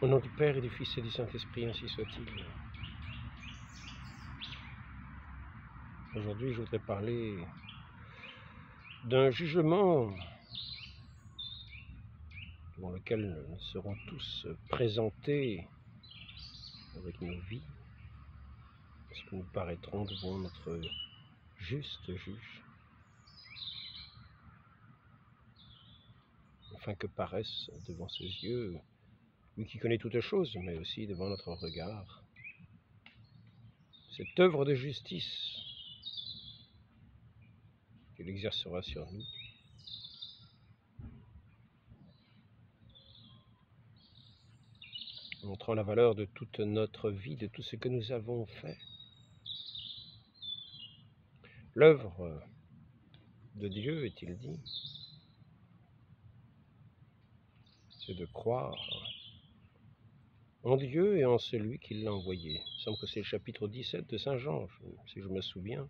Au nom du Père et du Fils et du Saint-Esprit, ainsi soit-il. Aujourd'hui, je voudrais parler d'un jugement dans lequel nous serons tous présentés avec nos vies, parce que nous paraîtrons devant notre juste juge, afin que paraisse devant ses yeux, lui qui connaît toutes choses, mais aussi devant notre regard, cette œuvre de justice qu'il exercera sur nous. Montrant la valeur de toute notre vie, de tout ce que nous avons fait. L'œuvre de Dieu, est-il dit, c'est de croire en Dieu et en celui qui l'a envoyé. Il me semble que c'est le chapitre 17 de Saint Jean, si je me souviens.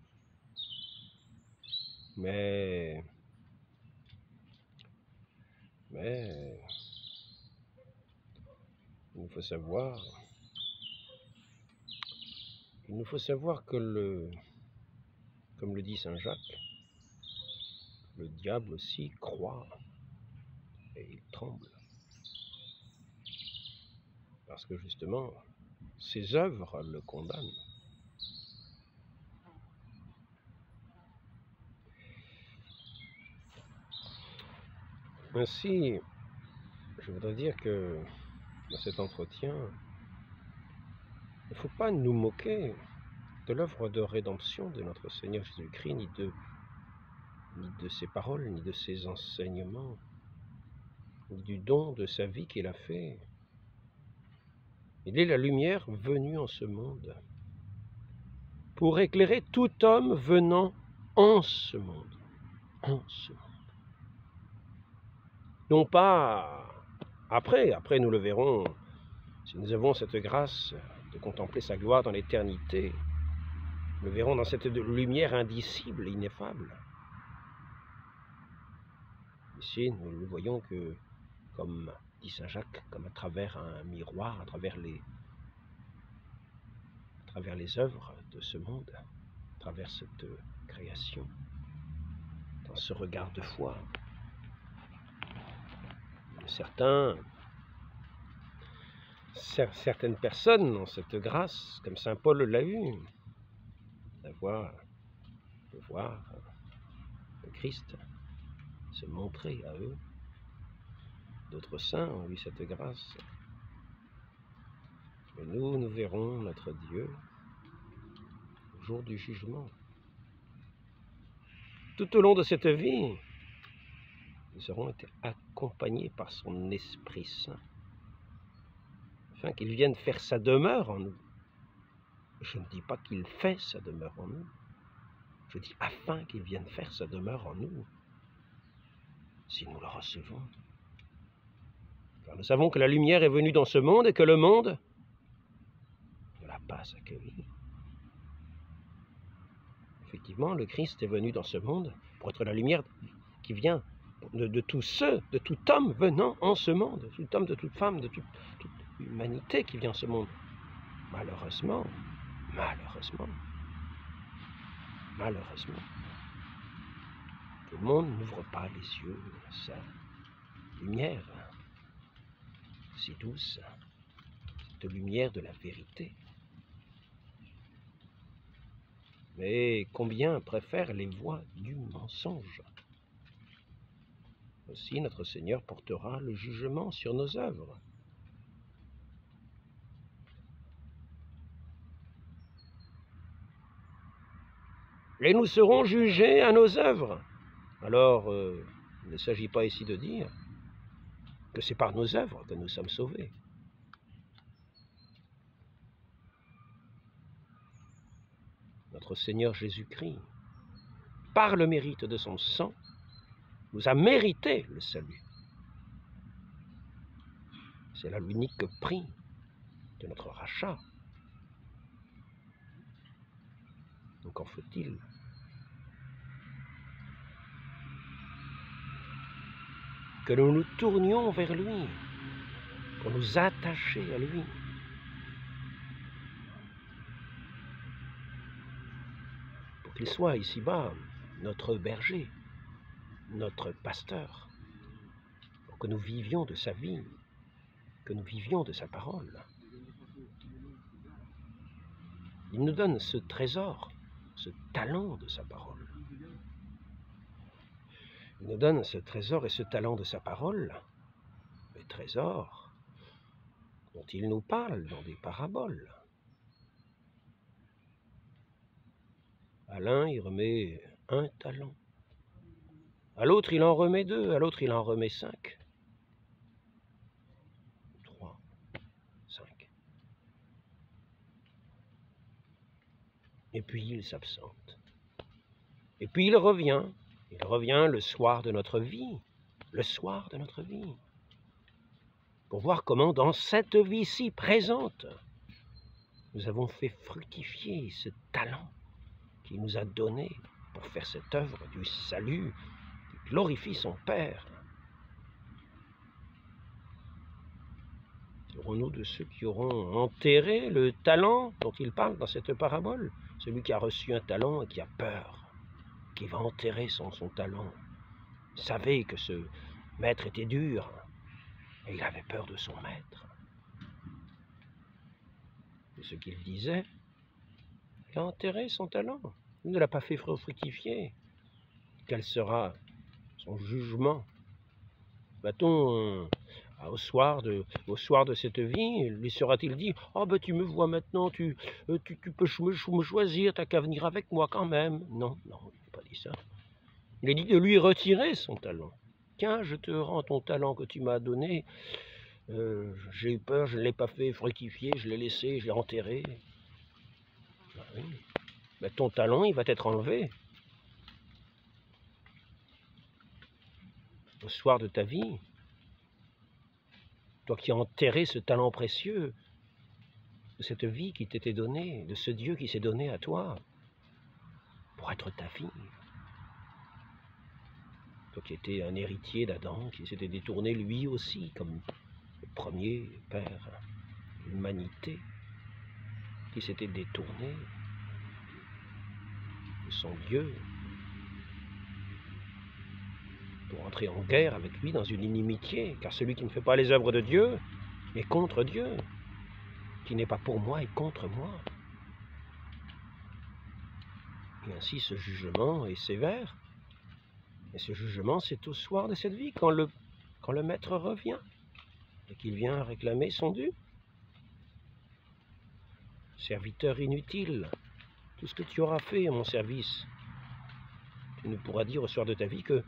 Mais il nous faut savoir que comme le dit Saint Jacques, le diable aussi croit et il tremble. Parce que justement, ses œuvres le condamnent. Ainsi, je voudrais dire que dans cet entretien, il ne faut pas nous moquer de l'œuvre de rédemption de notre Seigneur Jésus-Christ, ni de ses paroles, ni de ses enseignements, ni du don de sa vie qu'il a fait. Il est la lumière venue en ce monde pour éclairer tout homme venant en ce monde. En ce monde. Non pas après nous le verrons, si nous avons cette grâce de contempler sa gloire dans l'éternité, nous le verrons dans cette lumière indicible, ineffable. Ici, nous ne le voyons que, comme dit Saint Jacques, comme à travers un miroir, à travers les œuvres de ce monde, à travers cette création, dans ce regard de foi. Certaines personnes ont cette grâce, comme Saint Paul l'a eu, de voir le Christ se montrer à eux. D'autres saints ont eu cette grâce. Mais nous verrons notre Dieu au jour du jugement. Tout au long de cette vie, nous aurons été accompagnés par son Esprit Saint, afin qu'il vienne faire sa demeure en nous. Je ne dis pas qu'il fait sa demeure en nous, je dis afin qu'il vienne faire sa demeure en nous, si nous le recevons. Car nous savons que la lumière est venue dans ce monde et que le monde ne l'a pas accueillie. Effectivement, le Christ est venu dans ce monde pour être la lumière qui vient de tous ceux, de tout homme venant en ce monde, de tout homme, de toute femme, de toute humanité qui vient en ce monde. Malheureusement, tout le monde n'ouvre pas les yeux à sa lumière si douce, cette lumière de la vérité. Mais combien préfèrent les voies du mensonge? Aussi notre Seigneur portera le jugement sur nos œuvres. Et nous serons jugés à nos œuvres. Alors, il ne s'agit pas ici de dire que c'est par nos œuvres que nous sommes sauvés. Notre Seigneur Jésus-Christ, par le mérite de son sang, nous a mérité le salut. C'est là l'unique prix de notre rachat. Donc en faut-il que nous nous tournions vers lui pour nous attacher à lui. Pour qu'il soit ici-bas notre berger, notre pasteur, pour que nous vivions de sa vie, que nous vivions de sa parole. Il nous donne ce trésor, ce talent de sa parole. Il nous donne ce trésor et ce talent de sa parole, le trésor dont il nous parle dans des paraboles. À l'un, il remet 1 talent. À l'autre, il en remet 2. À l'autre, il en remet 5. 3, 5. Et puis, il s'absente. Et puis, il revient. Il revient le soir de notre vie. Le soir de notre vie. Pour voir comment, dans cette vie-ci présente, nous avons fait fructifier ce talent qu'il nous a donné pour faire cette œuvre du salut qui glorifie son Père. Serons-nous de ceux qui auront enterré le talent dont il parle dans cette parabole? Celui qui a reçu un talent et qui a peur, qui va enterrer son talent. Il savait que ce maître était dur et il avait peur de son maître. Et ce qu'il disait, il a enterré son talent. Il ne l'a pas fait fructifier. Quel sera son jugement? Va-t-on au soir de cette vie, lui sera-t-il dit « Oh ben tu me vois maintenant, tu peux me choisir, t'as qu'à venir avec moi quand même. » Non, non, il n'a pas dit ça. Il a dit de lui retirer son talent. « Tiens, je te rends ton talent que tu m'as donné. J'ai eu peur, je ne l'ai pas fait fructifier, je l'ai laissé, je l'ai enterré. » Oui. Ben, ton talent, il va t'être enlevé. Au soir de ta vie, toi qui as enterré ce talent précieux, de cette vie qui t'était donnée, de ce Dieu qui s'est donné à toi, pour être ta fille. Toi qui étais un héritier d'Adam, qui s'était détourné lui aussi, comme le premier père de l'humanité, qui s'était détourné de son Dieu, pour entrer en guerre avec lui dans une inimitié, car celui qui ne fait pas les œuvres de Dieu est contre Dieu, qui n'est pas pour moi est contre moi. Et ainsi ce jugement est sévère, et ce jugement c'est au soir de cette vie, quand le maître revient, et qu'il vient réclamer son dû. Serviteur inutile, tout ce que tu auras fait à mon service, tu ne pourras dire au soir de ta vie que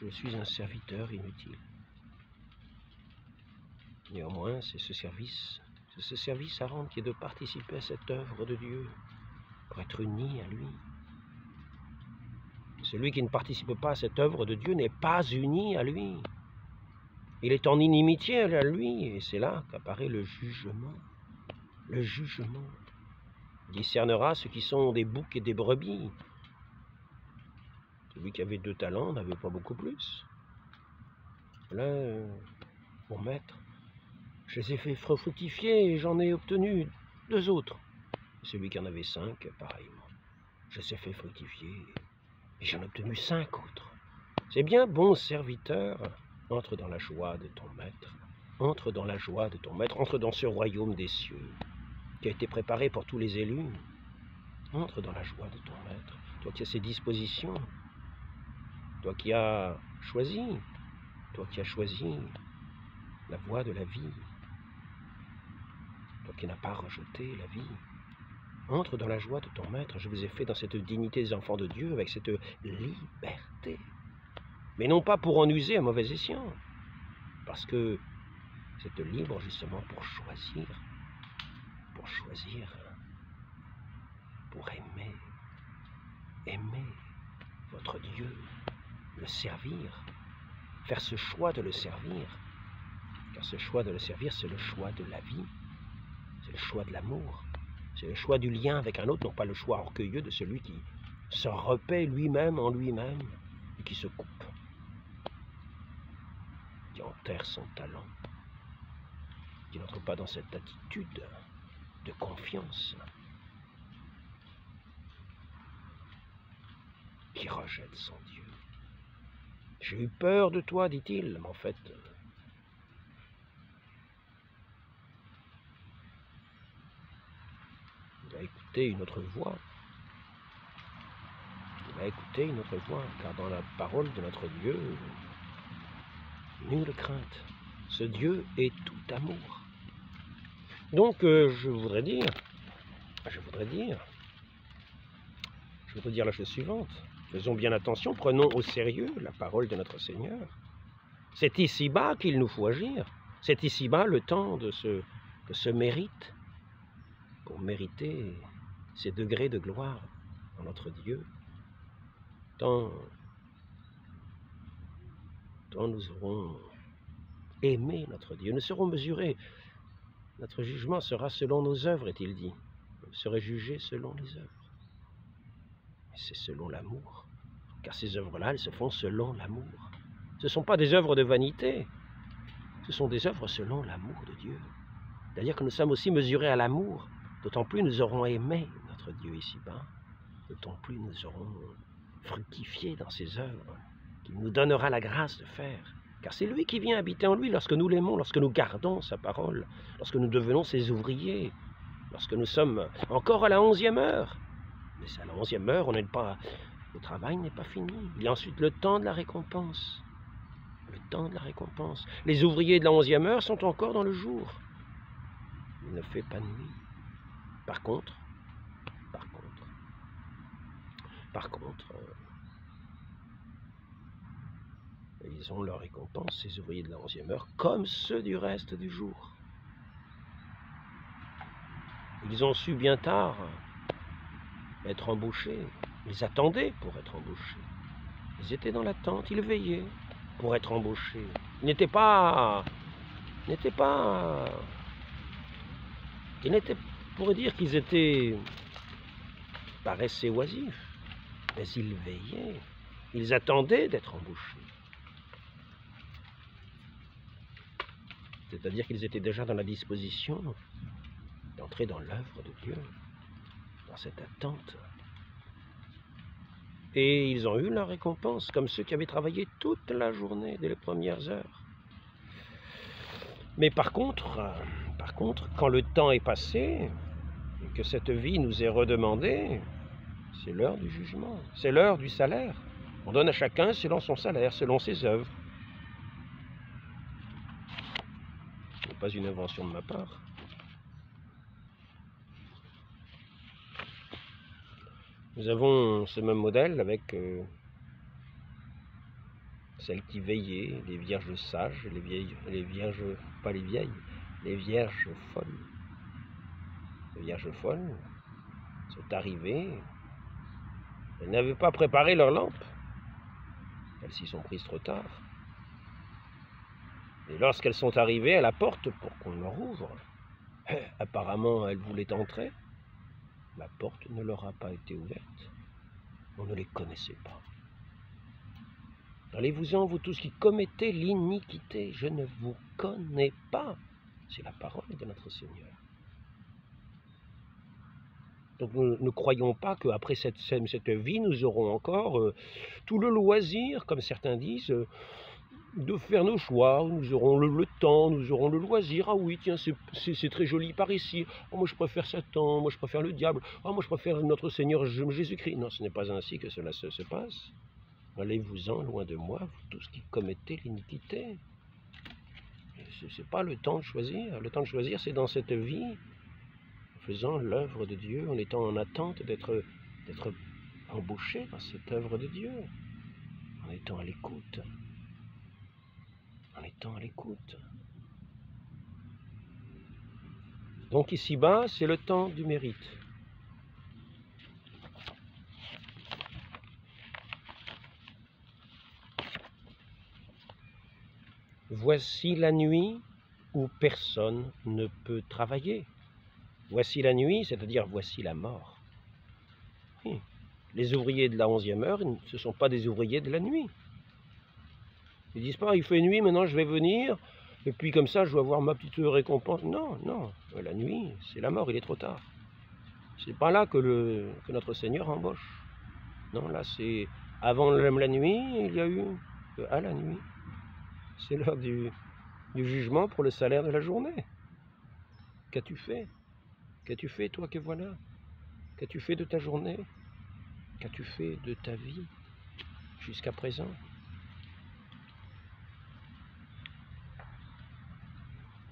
je suis un serviteur inutile. Néanmoins, c'est ce service à rendre qui est de participer à cette œuvre de Dieu, pour être uni à lui. Celui qui ne participe pas à cette œuvre de Dieu n'est pas uni à lui. Il est en inimitié à lui, et c'est là qu'apparaît le jugement. Le jugement discernera ceux qui sont des boucs et des brebis. Celui qui avait 2 talents n'avait pas beaucoup plus. Là, mon maître, je les ai fait fructifier et j'en ai obtenu 2 autres. Celui qui en avait 5, pareillement. Je les ai fait fructifier et j'en ai obtenu 5 autres. C'est bien, bon serviteur, entre dans la joie de ton maître. Entre dans la joie de ton maître. Entre dans ce royaume des cieux qui a été préparé pour tous les élus. Entre dans la joie de ton maître. Toi qui as ses dispositions. Toi qui as choisi. Toi qui as choisi la voie de la vie. Toi qui n'as pas rejeté la vie. Entre dans la joie de ton maître. Je vous ai fait dans cette dignité des enfants de Dieu, avec cette liberté. Mais non pas pour en user à mauvais escient. Parce que c'est libre justement pour choisir. Pour aimer. Aimer votre Dieu. Le servir. Faire ce choix de le servir. Car ce choix de le servir, c'est le choix de la vie. C'est le choix de l'amour. C'est le choix du lien avec un autre, non pas le choix orgueilleux de celui qui se repaît lui-même en lui-même et qui se coupe, qui enterre son talent. qui n'entre pas dans cette attitude de confiance, qui rejette son Dieu. J'ai eu peur de toi, dit-il, mais en fait, il a écouté une autre voix. Il a écouté une autre voix, car dans la parole de notre Dieu, nulle crainte. Ce Dieu est tout amour. Donc, je voudrais dire la chose suivante. Faisons bien attention, prenons au sérieux la parole de notre Seigneur. C'est ici-bas qu'il nous faut agir. C'est ici-bas le temps de ce mérite, pour mériter ces degrés de gloire en notre Dieu. Tant nous aurons aimé notre Dieu, nous serons mesurés. Notre jugement sera selon nos œuvres, est-il dit. Vous serez jugés selon les œuvres. Et c'est selon l'amour. Car ces œuvres-là, elles se font selon l'amour. Ce ne sont pas des œuvres de vanité. Ce sont des œuvres selon l'amour de Dieu. C'est-à-dire que nous sommes aussi mesurés à l'amour. D'autant plus nous aurons aimé notre Dieu ici-bas. D'autant plus nous aurons fructifié dans ses œuvres qu'il nous donnera la grâce de faire. Car c'est lui qui vient habiter en lui lorsque nous l'aimons, lorsque nous gardons sa parole, lorsque nous devenons ses ouvriers, lorsque nous sommes encore à la 11e heure. Mais à la 11e heure, le travail n'est pas fini. Il y a ensuite le temps de la récompense. Le temps de la récompense. Les ouvriers de la 11e heure sont encore dans le jour. Il ne fait pas nuit. Par contre, ils ont leur récompense, ces ouvriers de la 11e heure, comme ceux du reste du jour. Ils ont su bien tard être embauchés. Ils attendaient pour être embauchés. Ils étaient dans l'attente, ils veillaient pour être embauchés. Ils n'étaient pas... pourrait dire qu'ils étaient paresseux oisifs, mais ils veillaient. Ils attendaient d'être embauchés. C'est-à-dire qu'ils étaient déjà dans la disposition d'entrer dans l'œuvre de Dieu, dans cette attente. Et ils ont eu leur récompense, comme ceux qui avaient travaillé toute la journée, dès les premières heures. Mais par contre, quand le temps est passé, et que cette vie nous est redemandée, c'est l'heure du jugement, c'est l'heure du salaire. On donne à chacun selon son salaire, selon ses œuvres. Ce n'est pas une invention de ma part. Nous avons ce même modèle avec celles qui veillaient, les vierges sages, les vierges folles. Les vierges folles sont arrivées, elles n'avaient pas préparé leur lampe, elles s'y sont prises trop tard. Et lorsqu'elles sont arrivées à la porte pour qu'on leur ouvre, apparemment elles voulaient entrer, la porte ne leur a pas été ouverte, on ne les connaissait pas. Allez-vous-en, vous tous qui commettez l'iniquité, je ne vous connais pas. C'est la parole de notre Seigneur. Donc nous ne croyons pas qu'après cette vie, nous aurons encore tout le loisir, comme certains disent, de faire nos choix. Nous aurons le temps, nous aurons le loisir. Ah oui, tiens, c'est très joli par ici. Oh, moi je préfère Satan, moi je préfère le diable. Oh, moi je préfère notre Seigneur Jésus-Christ. Non, ce n'est pas ainsi que cela se passe. Allez-vous-en, loin de moi, vous tous qui commettez l'iniquité. Ce n'est pas le temps de choisir. Le temps de choisir, c'est dans cette vie, faisant l'œuvre de Dieu, en étant en attente d'être embauché dans cette œuvre de Dieu, en étant à l'écoute. En étant à l'écoute. Donc ici-bas, c'est le temps du mérite. Voici la nuit où personne ne peut travailler. Voici la nuit, c'est-à-dire voici la mort. Oui. Les ouvriers de la 11e heure, ce ne sont pas des ouvriers de la nuit. Ils ne disent pas, il fait nuit, maintenant je vais venir, Et puis comme ça, je vais avoir ma petite récompense. Non, non, la nuit, c'est la mort, il est trop tard. C'est pas là que notre Seigneur embauche. Non, là c'est avant la nuit, il y a eu à la nuit. C'est l'heure du jugement pour le salaire de la journée. Qu'as-tu fait? Qu'as-tu fait, toi que voilà? Qu'as-tu fait de ta journée? Qu'as-tu fait de ta vie jusqu'à présent?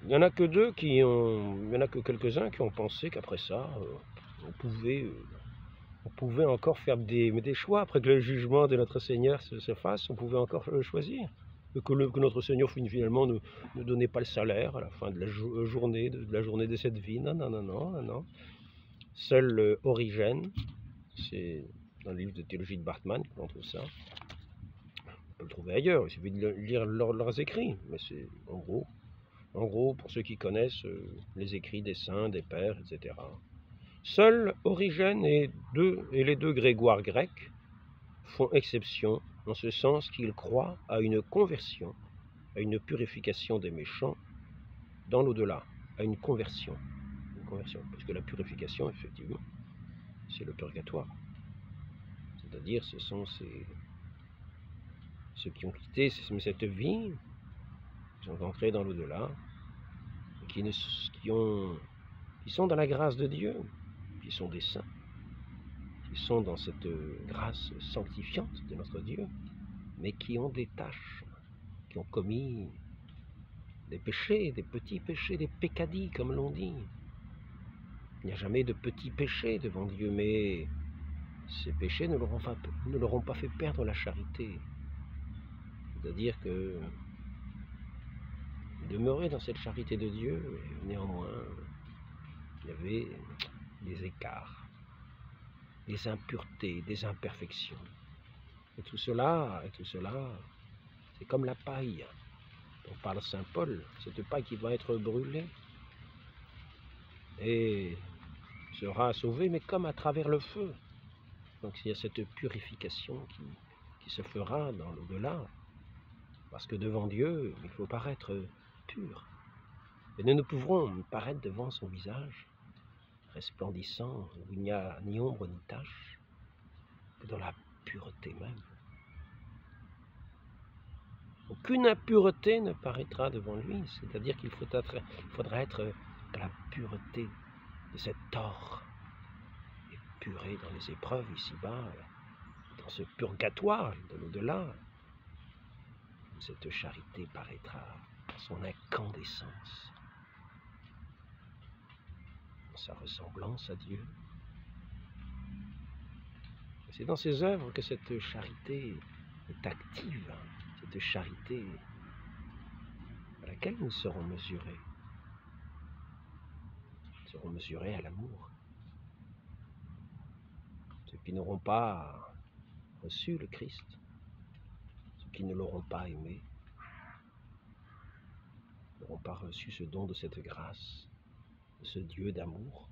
Il n'y en a que il y en a que quelques-uns qui ont pensé qu'après ça, on pouvait encore faire des choix. Après que le jugement de notre Seigneur se fasse, on pouvait encore choisir. Que notre Seigneur finalement ne donnait pas le salaire à la fin de la journée, de la journée de cette vie. Non, non, non, non, non, non. Seul Origène, c'est dans le livre de théologie de Bartman qu'on trouve ça. On peut le trouver ailleurs, il suffit de lire leurs écrits, mais c'est en gros, pour ceux qui connaissent les écrits des saints, des pères, etc. Seul Origène et les deux Grégoire grecs font exception en ce sens qu'ils croient à une conversion, à une purification des méchants dans l'au-delà, à une conversion. Parce que la purification, effectivement, c'est le purgatoire. C'est-à-dire, ce sont ceux qui ont quitté cette vie, qui sont entrés dans l'au-delà, qui sont dans la grâce de Dieu, qui sont des saints, qui sont dans cette grâce sanctifiante de notre Dieu, mais qui ont des tâches, qui ont commis des péchés, des petits péchés, des peccadilles, comme l'on dit. Il n'y a jamais de petits péchés devant Dieu, mais ces péchés ne leur ont pas fait perdre la charité. C'est-à-dire que demeurer dans cette charité de Dieu, néanmoins, il y avait des écarts, des impuretés, des imperfections. Et tout cela, c'est comme la paille dont parle saint Paul, cette paille qui va être brûlée et sera sauvée, mais comme à travers le feu. Donc il y a cette purification qui se fera dans l'au-delà, parce que devant Dieu, il faut paraître pur. Et nous ne pouvons paraître devant son visage resplendissant, où il n'y a ni ombre ni tache, que dans la pureté même. Aucune impureté ne paraîtra devant lui, c'est-à-dire qu'il faudra être dans la pureté de cet or, épuré dans les épreuves ici-bas, dans ce purgatoire de l'au-delà, où cette charité paraîtra dans son incandescence, dans sa ressemblance à Dieu. C'est dans ses œuvres que cette charité est active, cette charité à laquelle nous serons mesurés. Nous serons mesurés à l'amour. Ceux qui n'auront pas reçu le Christ, ceux qui ne l'auront pas aimé, n'auront pas reçu ce don de cette grâce, de ce Dieu d'amour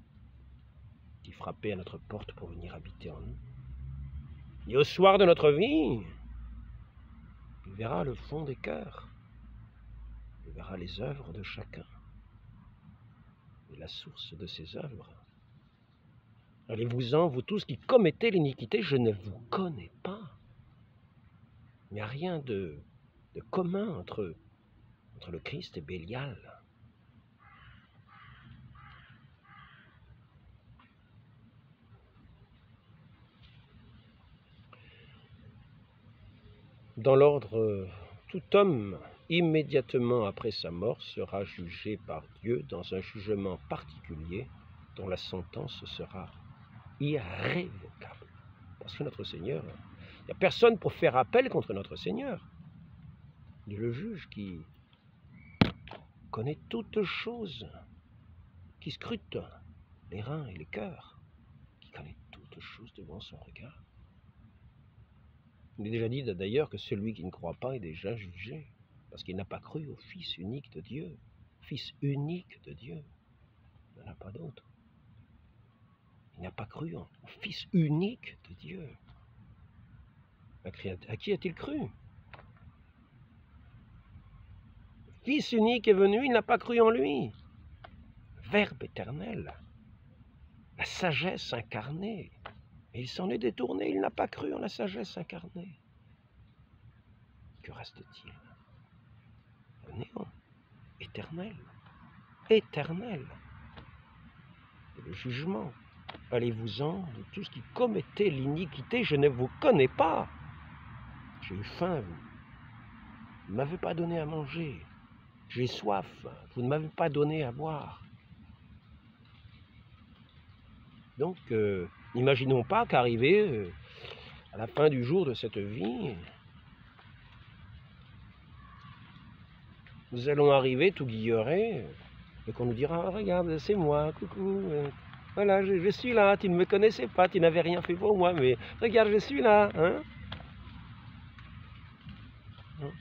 qui frappait à notre porte pour venir habiter en nous. Et au soir de notre vie, il verra le fond des cœurs, il verra les œuvres de chacun et la source de ces œuvres. Allez-vous-en, vous tous qui commettez l'iniquité, je ne vous connais pas. Il n'y a rien de commun entre le Christ et Bélial. Dans l'ordre, tout homme, immédiatement après sa mort, sera jugé par Dieu dans un jugement particulier dont la sentence sera irrévocable. Parce que notre Seigneur, il n'y a personne pour faire appel contre notre Seigneur. Il est le juge qui connaît toutes choses, qui scrute les reins et les cœurs, qui connaît toutes choses devant son regard. Il est déjà dit d'ailleurs que celui qui ne croit pas est déjà jugé, parce qu'il n'a pas cru au Fils unique de Dieu. Fils unique de Dieu, il n'y en a pas d'autre. Il n'a pas cru au Fils unique de Dieu. À qui a-t-il cru? Le Fils unique est venu, il n'a pas cru en lui. Verbe éternel, la sagesse incarnée. Et il s'en est détourné, il n'a pas cru en la sagesse incarnée. Que reste-t-il? Le néant, éternel, éternel. Et le jugement. Allez-vous-en de tous qui commettez l'iniquité, je ne vous connais pas. J'ai eu faim, vous ne m'avez pas donné à manger. J'ai soif, vous ne m'avez pas donné à boire. Donc, n'imaginons pas qu'arrivé à la fin du jour de cette vie, nous allons arriver tout guillerets et qu'on nous dira « Regarde, c'est moi, coucou, voilà, je suis là, tu ne me connaissais pas, tu n'avais rien fait pour moi, mais regarde, je suis là, hein ?» Non,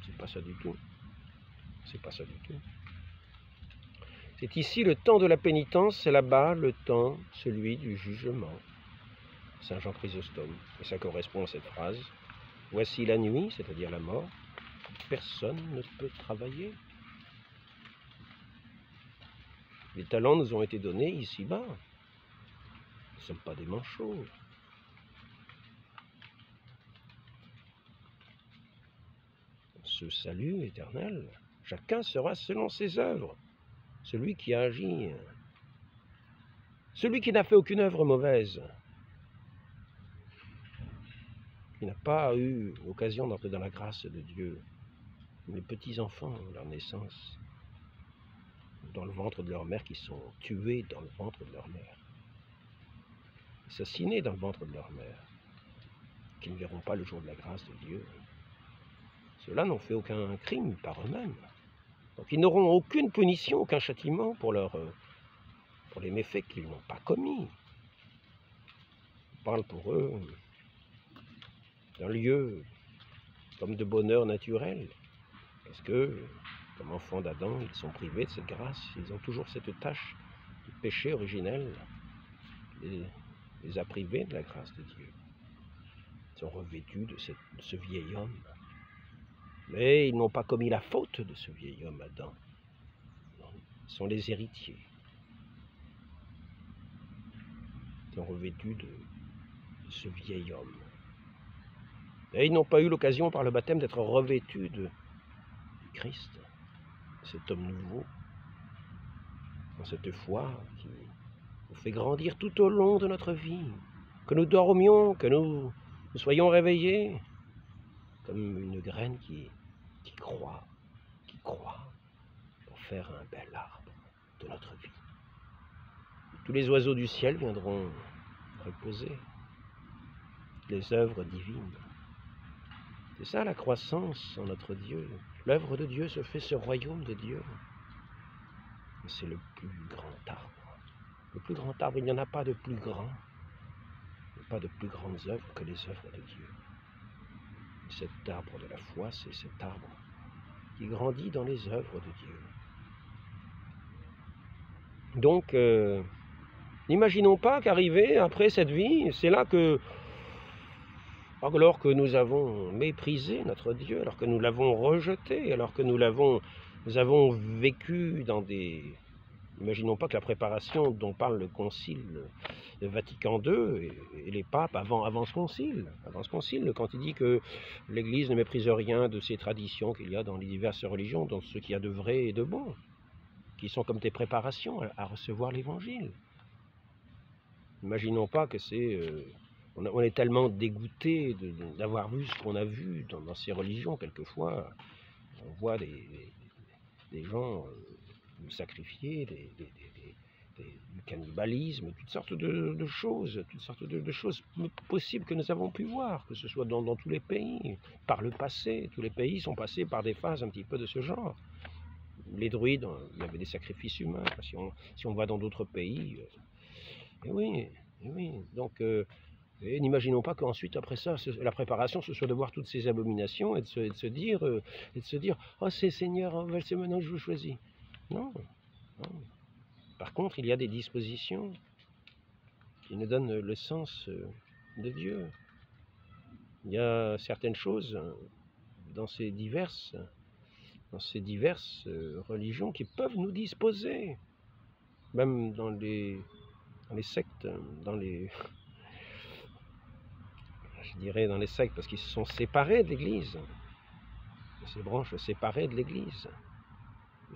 c'est pas ça du tout. C'est pas ça du tout. C'est ici le temps de la pénitence, c'est là-bas le temps, celui du jugement. Saint Jean Chrysostome. Et ça correspond à cette phrase. Voici la nuit, c'est-à-dire la mort. Personne ne peut travailler. Les talents nous ont été donnés ici-bas. Nous ne sommes pas des manchots. Ce salut éternel, chacun sera selon ses œuvres. Celui qui a agi, celui qui n'a fait aucune œuvre mauvaise, qui n'a pas eu l'occasion d'entrer dans la grâce de Dieu, les petits-enfants, leur naissance, dans le ventre de leur mère, qui sont tués dans le ventre de leur mère, assassinés dans le ventre de leur mère, qui ne verront pas le jour de la grâce de Dieu. Ceux-là n'ont fait aucun crime par eux-mêmes. Donc ils n'auront aucune punition, aucun châtiment pour les méfaits qu'ils n'ont pas commis. On parle pour eux d'un lieu comme de bonheur naturel, parce que, comme enfants d'Adam, ils sont privés de cette grâce, ils ont toujours cette tâche de péché originel, les a privés de la grâce de Dieu. Ils sont revêtus de ce vieil homme. Mais ils n'ont pas commis la faute de ce vieil homme Adam. Non, ils sont les héritiers. Ils sont revêtus de ce vieil homme. Et ils n'ont pas eu l'occasion par le baptême d'être revêtus de Christ, cet homme nouveau, dans cette foi qui nous fait grandir tout au long de notre vie, que nous dormions, que nous soyons réveillés, comme une graine qui croît, pour faire un bel arbre de notre vie. Tous les oiseaux du ciel viendront reposer les œuvres divines. C'est ça la croissance en notre Dieu. L'œuvre de Dieu se fait, ce royaume de Dieu. C'est le plus grand arbre. Le plus grand arbre, il n'y en a pas de plus grand. Il n'y a pas de plus grandes œuvres que les œuvres de Dieu. Cet arbre de la foi, c'est cet arbre qui grandit dans les œuvres de Dieu. Donc, n'imaginons pas qu'arrivé après cette vie, c'est là que, alors que nous avons méprisé notre Dieu, alors que nous l'avons rejeté, alors que nous avons vécu dans des... Imaginons pas que la préparation dont parle le Concile de Vatican II et les papes avant ce concile, quand il dit que l'Église ne méprise rien de ces traditions qu'il y a dans les diverses religions, dans ce qu'il y a de vrai et de bon, qui sont comme des préparations à recevoir l'Évangile. Imaginons pas que c'est... on est tellement dégoûté d'avoir vu ce qu'on a vu dans ces religions, quelquefois. On voit des gens sacrifiés, du cannibalisme, toutes sortes de choses, possibles que nous avons pu voir, que ce soit dans tous les pays, par le passé. Tous les pays sont passés par des phases un petit peu de ce genre. Les druides, il y avait des sacrifices humains. Si on va dans d'autres pays, et oui. Donc, n'imaginons pas qu'ensuite, après ça, la préparation, ce soit de voir toutes ces abominations et de se dire, oh, c'est Seigneur, c'est maintenant que je vous choisis. Non. Par contre, il y a des dispositions qui nous donnent le sens de Dieu. Il y a certaines choses dans ces diverses dans ces diverses religions qui peuvent nous disposer, même dans les sectes, je dirais dans les sectes, parce qu'ils se sont séparés de l'Église, ces branches séparées de l'Église.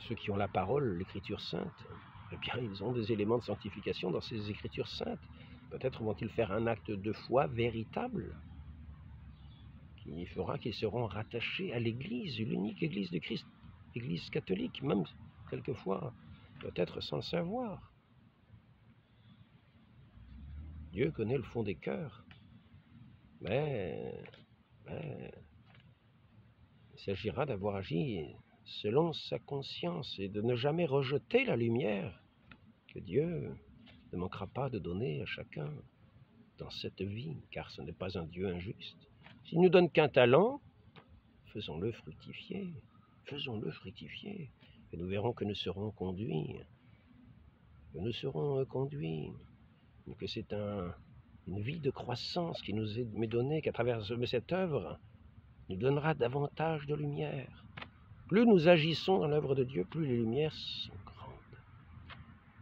Ceux qui ont la parole, l'Écriture sainte, eh bien, ils ont des éléments de sanctification dans ces Écritures saintes. Peut-être vont-ils faire un acte de foi véritable qui fera qu'ils seront rattachés à l'Église, l'unique Église de Christ, l'Église catholique, même quelquefois, peut-être sans le savoir. Dieu connaît le fond des cœurs, mais il s'agira d'avoir agi selon sa conscience et de ne jamais rejeter la lumière que Dieu ne manquera pas de donner à chacun dans cette vie, car ce n'est pas un Dieu injuste. S'il ne nous donne qu'un talent, faisons-le fructifier, et nous verrons que nous serons conduits, que c'est une vie de croissance qui nous est donnée, qu'à travers cette œuvre, nous donnera davantage de lumière. Plus nous agissons dans l'œuvre de Dieu, plus les lumières sont grandes.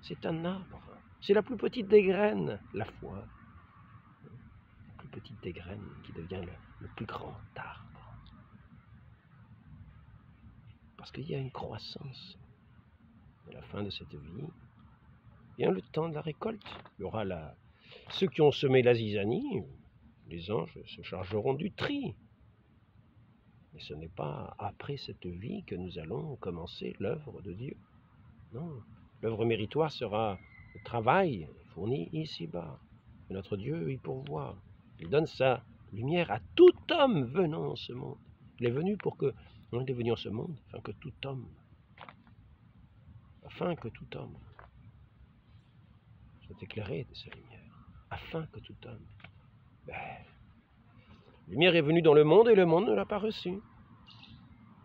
C'est un arbre, c'est la plus petite des graines, la foi. La plus petite des graines qui devient le plus grand arbre. Parce qu'il y a une croissance. À la fin de cette vie, vient le temps de la récolte. Il y aura ceux qui ont semé la zizanie, les anges se chargeront du tri. Mais ce n'est pas après cette vie que nous allons commencer l'œuvre de Dieu. Non, l'œuvre méritoire sera le travail fourni ici-bas. Notre Dieu y pourvoit. Il donne sa lumière à tout homme venant en ce monde. Il est venu il est venu en ce monde afin que tout homme soit éclairé de sa lumière. Afin que tout homme. La lumière est venue dans le monde et le monde ne l'a pas reçue.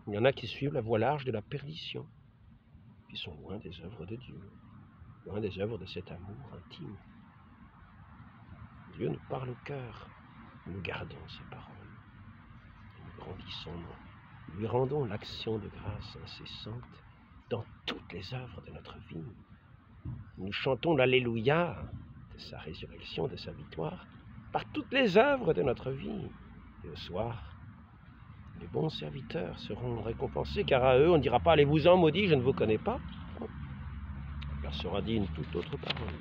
Il y en a qui suivent la voie large de la perdition, qui sont loin des œuvres de Dieu, loin des œuvres de cet amour intime. Dieu nous parle au cœur, nous gardons ses paroles, nous grandissons, nous lui rendons l'action de grâce incessante dans toutes les œuvres de notre vie. Nous chantons l'Alléluia de sa résurrection, de sa victoire, par toutes les œuvres de notre vie. Et au soir, les bons serviteurs seront récompensés, car à eux, on ne dira pas « Allez-vous-en, maudits, je ne vous connais pas ». Il leur sera dit une toute autre parole.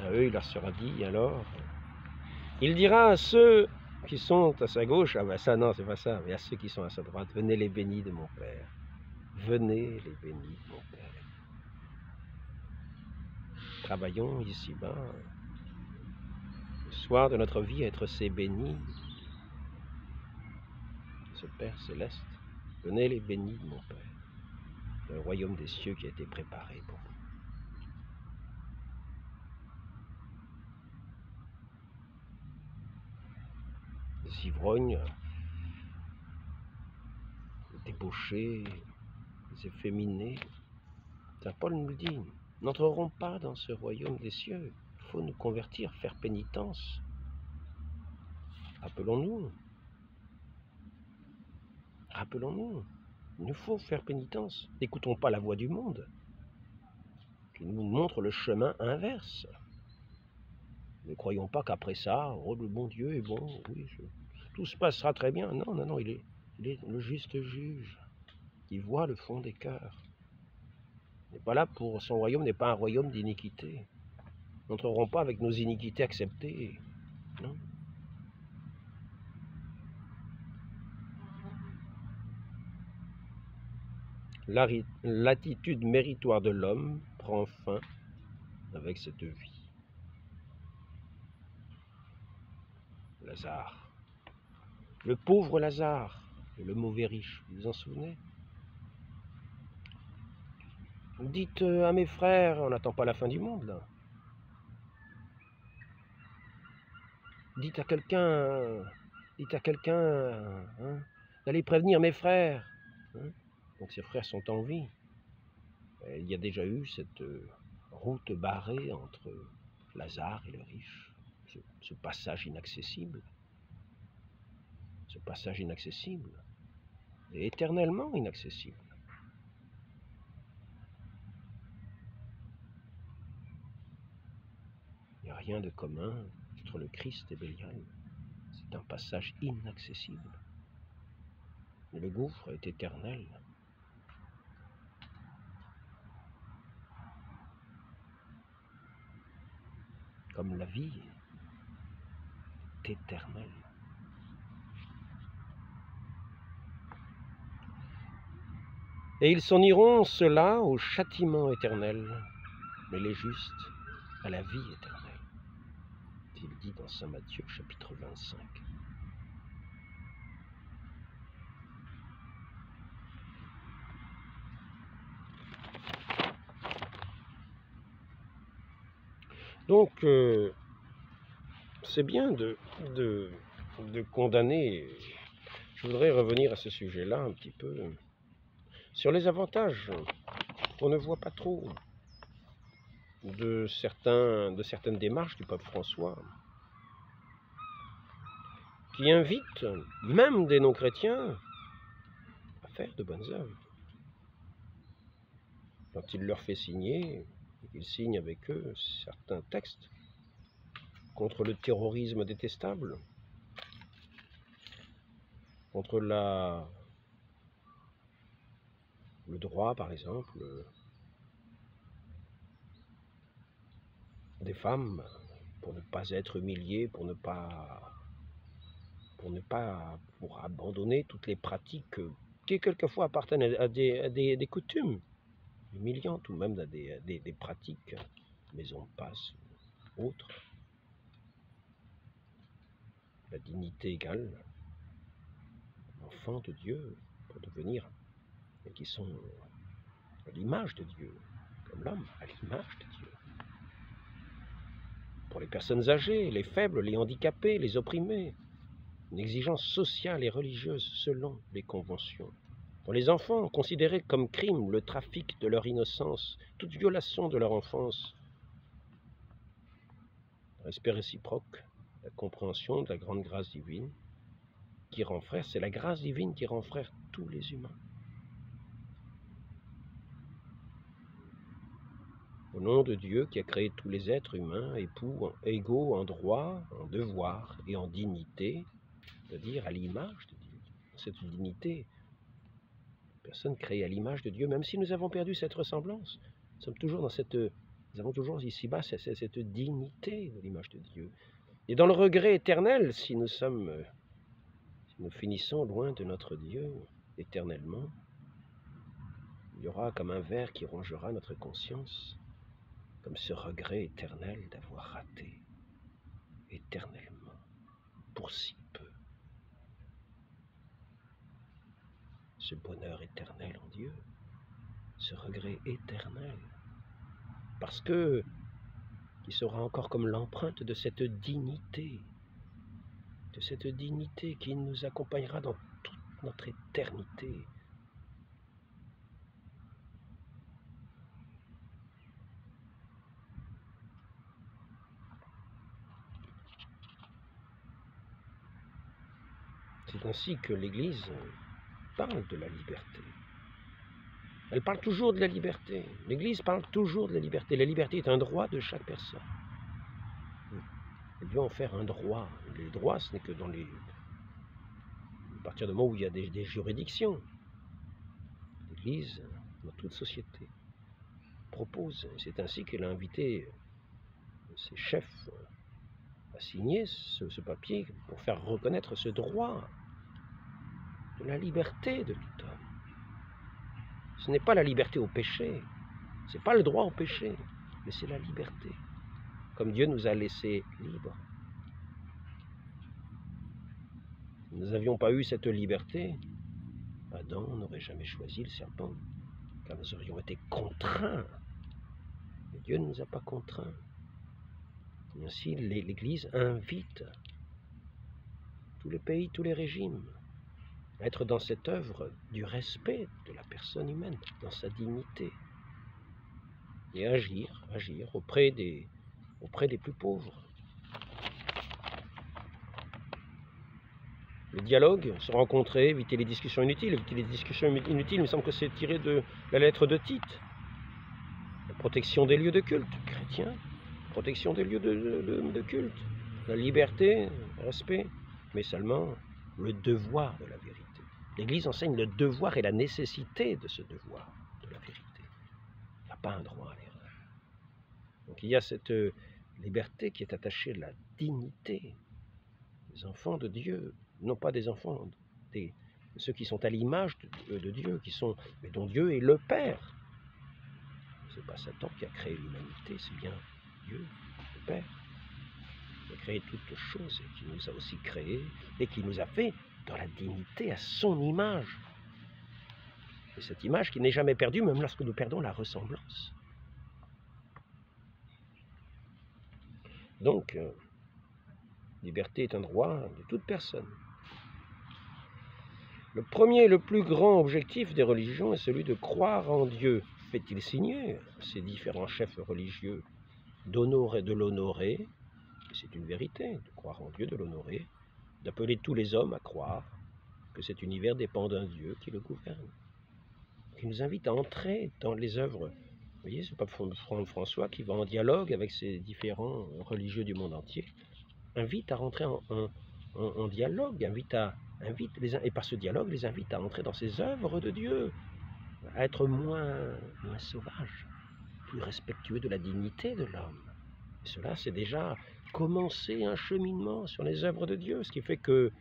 À eux, il leur sera dit alors, il dira à ceux qui sont à sa gauche, ah ben ça non, c'est pas ça, mais à ceux qui sont à sa droite, venez les bénis de mon Père. Venez les bénis de mon Père. Travaillons ici-bas, le soir de notre vie, à être ces bénis, ce Père céleste. Venez les bénis de mon Père, le royaume des cieux qui a été préparé pour vous. Les ivrognes, les débauchés, les efféminés, Saint Paul nous le dit, n'entreront pas dans ce royaume des cieux. Il faut nous convertir, faire pénitence. Rappelons-nous, il nous faut faire pénitence. N'écoutons pas la voix du monde, qui nous montre le chemin inverse. Ne croyons pas qu'après ça, oh, le bon Dieu est bon, oui, tout se passera très bien. Non, non, non, il est le juste juge, qui voit le fond des cœurs. Il n'est pas là pour, son royaume n'est pas un royaume d'iniquité. Nous n'entrerons pas avec nos iniquités acceptées, non. L'attitude méritoire de l'homme prend fin avec cette vie. Lazare, le pauvre Lazare, et le mauvais riche, vous vous en souvenez? Dites à mes frères, on n'attend pas la fin du monde là. Dites à quelqu'un, hein, d'aller prévenir mes frères. Hein. Donc ses frères sont en vie. Il y a déjà eu cette route barrée entre Lazare et le riche, ce passage inaccessible. ce passage inaccessible, et éternellement inaccessible. Il n'y a rien de commun entre le Christ et Bélial. C'est un passage inaccessible. Mais le gouffre est éternel. Comme la vie est éternelle. Et ils s'en iront, ceux-là, au châtiment éternel, mais les justes à la vie éternelle. Il dit dans saint Matthieu, chapitre 25. Donc, c'est bien de condamner. Je voudrais revenir à ce sujet-là un petit peu. Sur les avantages, on ne voit pas trop de certaines démarches du pape François qui invitent même des non-chrétiens à faire de bonnes œuvres. Quand il leur fait signer, il signe avec eux certains textes contre le terrorisme détestable, contre le droit, par exemple, des femmes, pour ne pas être humiliées, pour abandonner toutes les pratiques qui quelquefois appartiennent à des coutumes humiliantes, ou même à des pratiques, maison de passe, autres. La dignité égale, enfants de Dieu, pour devenir, et qui sont à l'image de Dieu, comme l'homme à l'image de Dieu. Pour les personnes âgées, les faibles, les handicapés, les opprimés, une exigence sociale et religieuse selon les conventions. Pour les enfants, considérer comme crime le trafic de leur innocence, toute violation de leur enfance. Respect réciproque, la compréhension de la grande grâce divine qui rend frère, c'est la grâce divine qui rend frère tous les humains. Au nom de Dieu qui a créé tous les êtres humains, égaux en droit, en devoir et en dignité, c'est-à-dire à l'image de Dieu. Cette dignité, personne créée à l'image de Dieu, même si nous avons perdu cette ressemblance, nous avons toujours ici-bas cette dignité de l'image de Dieu. Et dans le regret éternel, si nous finissons loin de notre Dieu éternellement, il y aura comme un ver qui rongera notre conscience, comme ce regret éternel d'avoir raté éternellement, pour si peu, ce bonheur éternel en Dieu, ce regret éternel, parce que qui sera encore comme l'empreinte de cette dignité qui nous accompagnera dans toute notre éternité. C'est ainsi que l'Église parle de la liberté. Elle parle toujours de la liberté. L'Église parle toujours de la liberté. La liberté est un droit de chaque personne. Elle doit en faire un droit. Les droits, ce n'est que à partir du moment où il y a des juridictions. L'Église, dans toute société, propose. C'est ainsi qu'elle a invité ses chefs à signer ce papier pour faire reconnaître ce droit de la liberté de tout homme. Ce n'est pas la liberté au péché, ce n'est pas le droit au péché, mais c'est la liberté. Comme Dieu nous a laissés libres. Si nous n'avions pas eu cette liberté, Adam n'aurait jamais choisi le serpent, car nous aurions été contraints. Mais Dieu ne nous a pas contraints. Et ainsi, l'Église invite tous les pays, tous les régimes, à être dans cette œuvre du respect de la personne humaine, dans sa dignité, et agir auprès des plus pauvres. le dialogue, se rencontrer, éviter les discussions inutiles. Éviter les discussions inutiles, il me semble que c'est tiré de la lettre de Tite. La protection des lieux de culte chrétiens, protection des lieux de culte, la liberté, le respect, mais seulement le devoir de la vérité. L'Église enseigne le devoir et la nécessité de ce devoir de la vérité. Il n'y a pas un droit à l'erreur. Donc il y a cette liberté qui est attachée à la dignité des enfants de Dieu, non pas des enfants, de ceux qui sont à l'image de Dieu, mais dont Dieu est le Père. Ce n'est pas Satan qui a créé l'humanité, c'est bien Dieu, le Père, qui a créé toutes choses et qui nous a aussi créés et qui nous a fait dans la dignité à son image. Et cette image qui n'est jamais perdue, même lorsque nous perdons la ressemblance. Donc, liberté est un droit de toute personne. Le premier et le plus grand objectif des religions est celui de croire en Dieu. Fait-il signer ces différents chefs religieux d'honorer, de l'honorer, et c'est une vérité, de croire en Dieu, de l'honorer, d'appeler tous les hommes à croire que cet univers dépend d'un Dieu qui le gouverne, qui nous invite à entrer dans les œuvres. Vous voyez, c'est pas François qui va en dialogue avec ces différents religieux du monde entier, invite à rentrer en dialogue, et par ce dialogue les invite à entrer dans ces œuvres de Dieu, à être moins sauvages, plus respectueux de la dignité de l'homme. Et cela, c'est déjà commencer un cheminement sur les œuvres de Dieu, ce qui fait que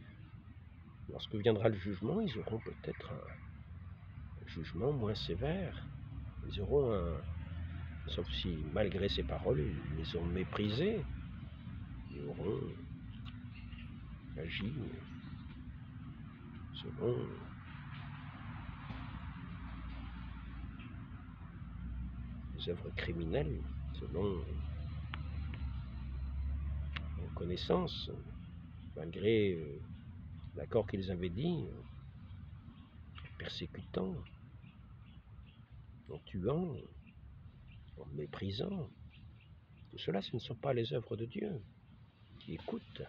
lorsque viendra le jugement, ils auront peut-être un jugement moins sévère. Ils auront sauf si malgré ces paroles, ils les ont méprisées, ils auront agi selon les œuvres criminelles, selon les connaissances, malgré l'accord qu'ils avaient dit, en persécutant, en tuant, en méprisant. Tout cela, ce ne sont pas les œuvres de Dieu, qui écoute,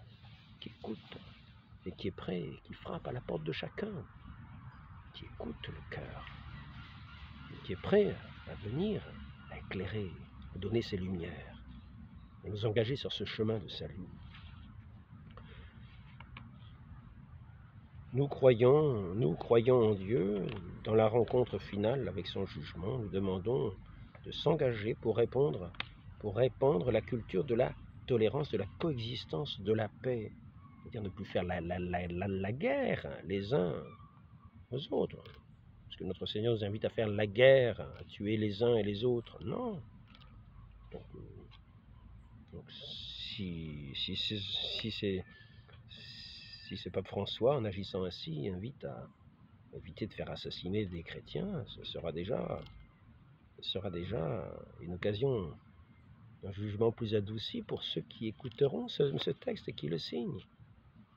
et qui est prêt, qui frappe à la porte de chacun, qui écoute le cœur, et qui est prêt à venir, à éclairer, à donner ses lumières, à nous engager sur ce chemin de salut. Nous croyons en Dieu, dans la rencontre finale avec son jugement, nous demandons de s'engager pour répandre la culture de la tolérance, de la coexistence, de la paix. C'est-à-dire ne plus faire la guerre les uns aux autres. Parce que notre Seigneur nous invite à faire la guerre, à tuer les uns et les autres. Non. Donc si c'est Pape François, en agissant ainsi, invite à éviter de faire assassiner des chrétiens, ce sera déjà une occasion d'un jugement plus adouci pour ceux qui écouteront ce texte et qui le signent.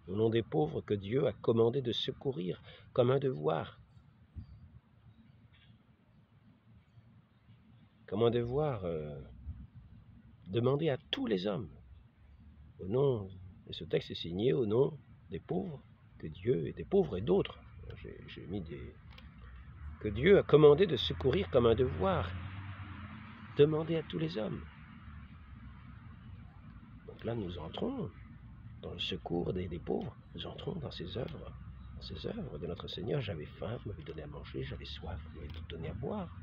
Au nom des pauvres que Dieu a commandé de secourir comme un devoir. Comme un devoir demandé à tous les hommes. Au nom, et ce texte est signé au nom des pauvres, que Dieu et des pauvres et d'autres. J'ai mis que Dieu a commandé de secourir comme un devoir, demandé à tous les hommes. Donc là, nous entrons dans le secours des pauvres, nous entrons dans ces œuvres de notre Seigneur. J'avais faim, vous m'avez donné à manger, j'avais soif, vous m'avez donné à boire.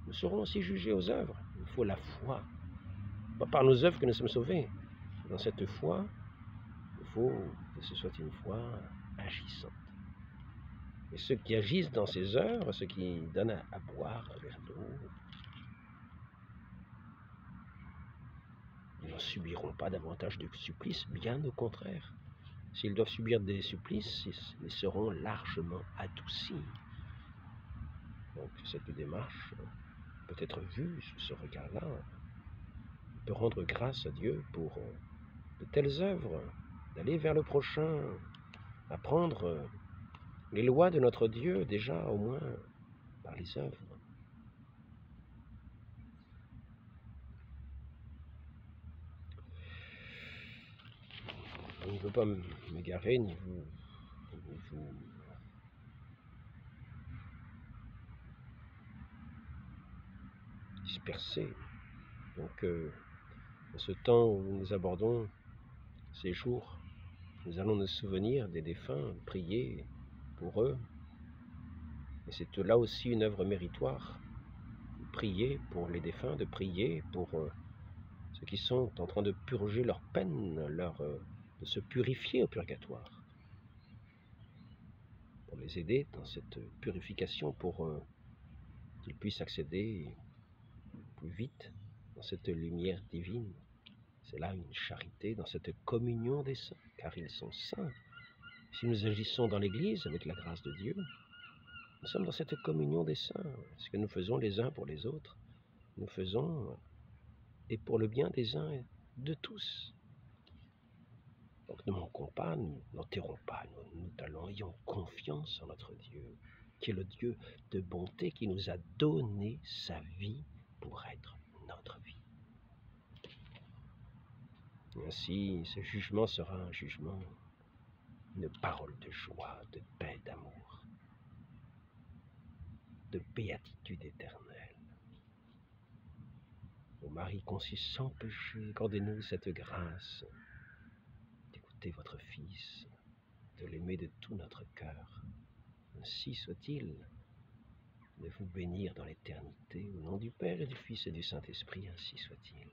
Nous serons aussi jugés aux œuvres. Il faut la foi. Pas par nos œuvres que nous sommes sauvés. Dans cette foi, il faut que ce soit une foi agissante. Et ceux qui agissent dans ces œuvres, ceux qui donnent à boire un verre d'eau, ils ne subiront pas davantage de supplices, bien au contraire. S'ils doivent subir des supplices, ils seront largement adoucis. Donc cette démarche peut être vue sous ce regard-là. On peut rendre grâce à Dieu pour de telles œuvres, d'aller vers le prochain, apprendre les lois de notre Dieu déjà au moins par les œuvres. Je ne veux pas m'égarer ni vous vous dispersez. Donc, en ce temps où nous abordons ces jours, nous allons nous souvenir des défunts, prier pour eux. Et c'est là aussi une œuvre méritoire, de prier pour les défunts, de prier pour ceux qui sont en train de purger leur peine, de se purifier au purgatoire, pour les aider dans cette purification, pour qu'ils puissent accéder plus vite dans cette lumière divine. C'est là une charité, dans cette communion des saints, car ils sont saints. Si nous agissons dans l'Église avec la grâce de Dieu, nous sommes dans cette communion des saints. Ce que nous faisons les uns pour les autres, nous faisons et pour le bien des uns et de tous. Donc ne manquons pas, nous n'enterrons pas, nous allons, ayons confiance en notre Dieu, qui est le Dieu de bonté, qui nous a donné sa vie pour être notre vie. Et ainsi, ce jugement sera un jugement, une parole de joie, de paix, d'amour, de béatitude éternelle. Ô Marie conçue sans péché, accordez-nous cette grâce d'écouter votre Fils, de l'aimer de tout notre cœur. Ainsi soit-il, de vous bénir dans l'éternité, au nom du Père et du Fils et du Saint-Esprit, ainsi soit-il.